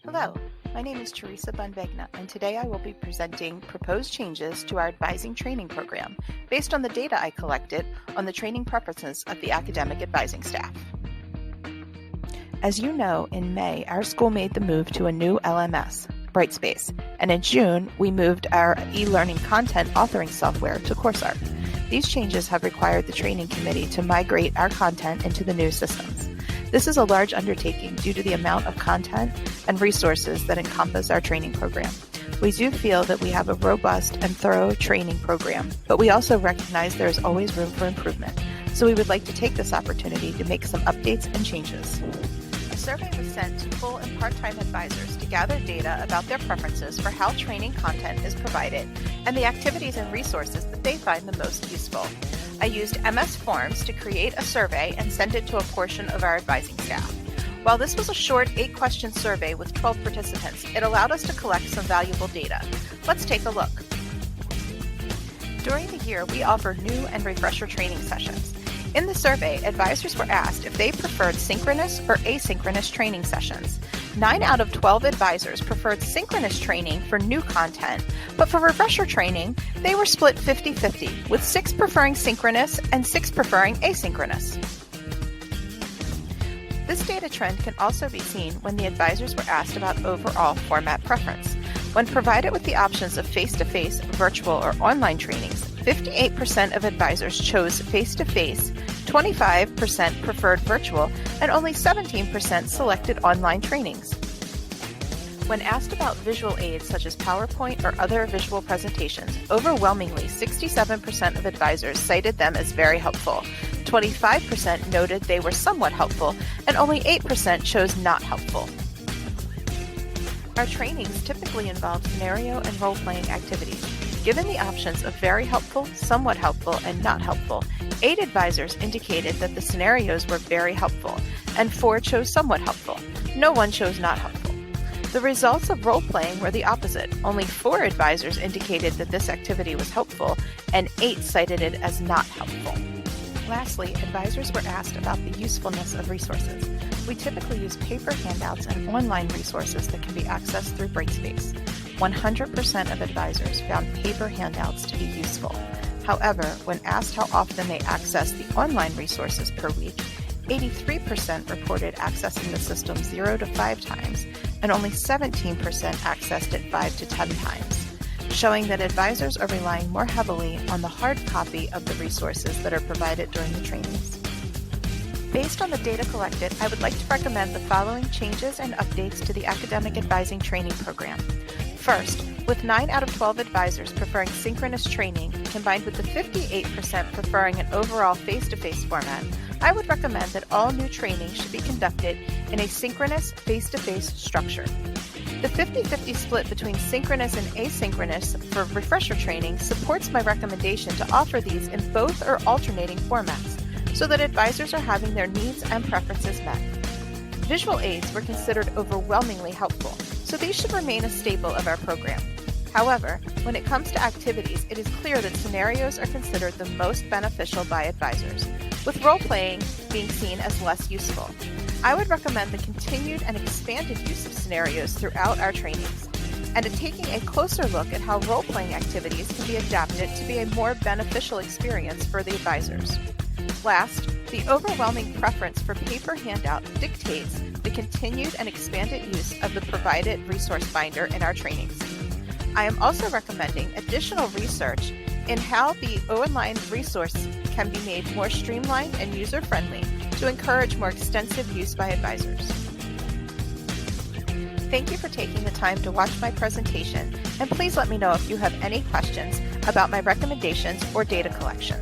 Hello, my name is Teresa Bunvegna, and today I will be presenting proposed changes to our advising training program based on the data I collected on the training preferences of the academic advising staff. As you know, in May, our school made the move to a new LMS, Brightspace, and in June, we moved our e-learning content authoring software to CourseArt. These changes have required the training committee to migrate our content into the new systems. This is a large undertaking due to the amount of content and resources that encompass our training program. We do feel that we have a robust and thorough training program, but we also recognize there is always room for improvement. So we would like to take this opportunity to make some updates and changes. A survey was sent to full and part-time advisors to gather data about their preferences for how training content is provided and the activities and resources that they find the most useful. I used MS Forms to create a survey and send it to a portion of our advising staff. While this was a short 8-question survey with 12 participants, it allowed us to collect some valuable data. Let's take a look. During the year, we offer new and refresher training sessions. In the survey, advisors were asked if they preferred synchronous or asynchronous training sessions. 9 out of 12 advisors preferred synchronous training for new content, but for refresher training, they were split 50-50, with 6 preferring synchronous and 6 preferring asynchronous. This data trend can also be seen when the advisors were asked about overall format preference. When provided with the options of face-to-face, virtual, or online trainings, 58% of advisors chose face-to-face, 25% preferred virtual, and only 17% selected online trainings. When asked about visual aids such as PowerPoint or other visual presentations, overwhelmingly 67% of advisors cited them as very helpful, 25% noted they were somewhat helpful, and only 8% chose not helpful. Our trainings typically involve scenario and role-playing activities. Given the options of very helpful, somewhat helpful, and not helpful, 8 advisors indicated that the scenarios were very helpful, and 4 chose somewhat helpful. No one chose not helpful. The results of role-playing were the opposite. Only 4 advisors indicated that this activity was helpful, and 8 cited it as not helpful. Lastly, advisors were asked about the usefulness of resources. We typically use paper handouts and online resources that can be accessed through Brightspace. 100% of advisors found paper handouts to be useful. However, when asked how often they access the online resources per week, 83% reported accessing the system 0 to 5 times, and only 17% accessed it 5 to 10 times, showing that advisors are relying more heavily on the hard copy of the resources that are provided during the trainings. Based on the data collected, I would like to recommend the following changes and updates to the academic advising training program. First, with 9 out of 12 advisors preferring synchronous training, combined with the 58% preferring an overall face-to-face format, I would recommend that all new training should be conducted in a synchronous face-to-face structure. The 50-50 split between synchronous and asynchronous for refresher training supports my recommendation to offer these in both or alternating formats, so that advisors are having their needs and preferences met. Visual aids were considered overwhelmingly helpful, so these should remain a staple of our program. However, when it comes to activities, it is clear that scenarios are considered the most beneficial by advisors, with role-playing being seen as less useful. I would recommend the continued and expanded use of scenarios throughout our trainings, and taking a closer look at how role-playing activities can be adapted to be a more beneficial experience for the advisors. Last, the overwhelming preference for paper handout dictates the continued and expanded use of the provided resource finder in our trainings. I am also recommending additional research in how the online resource can be made more streamlined and user-friendly to encourage more extensive use by advisors. Thank you for taking the time to watch my presentation, and please let me know if you have any questions about my recommendations or data collection.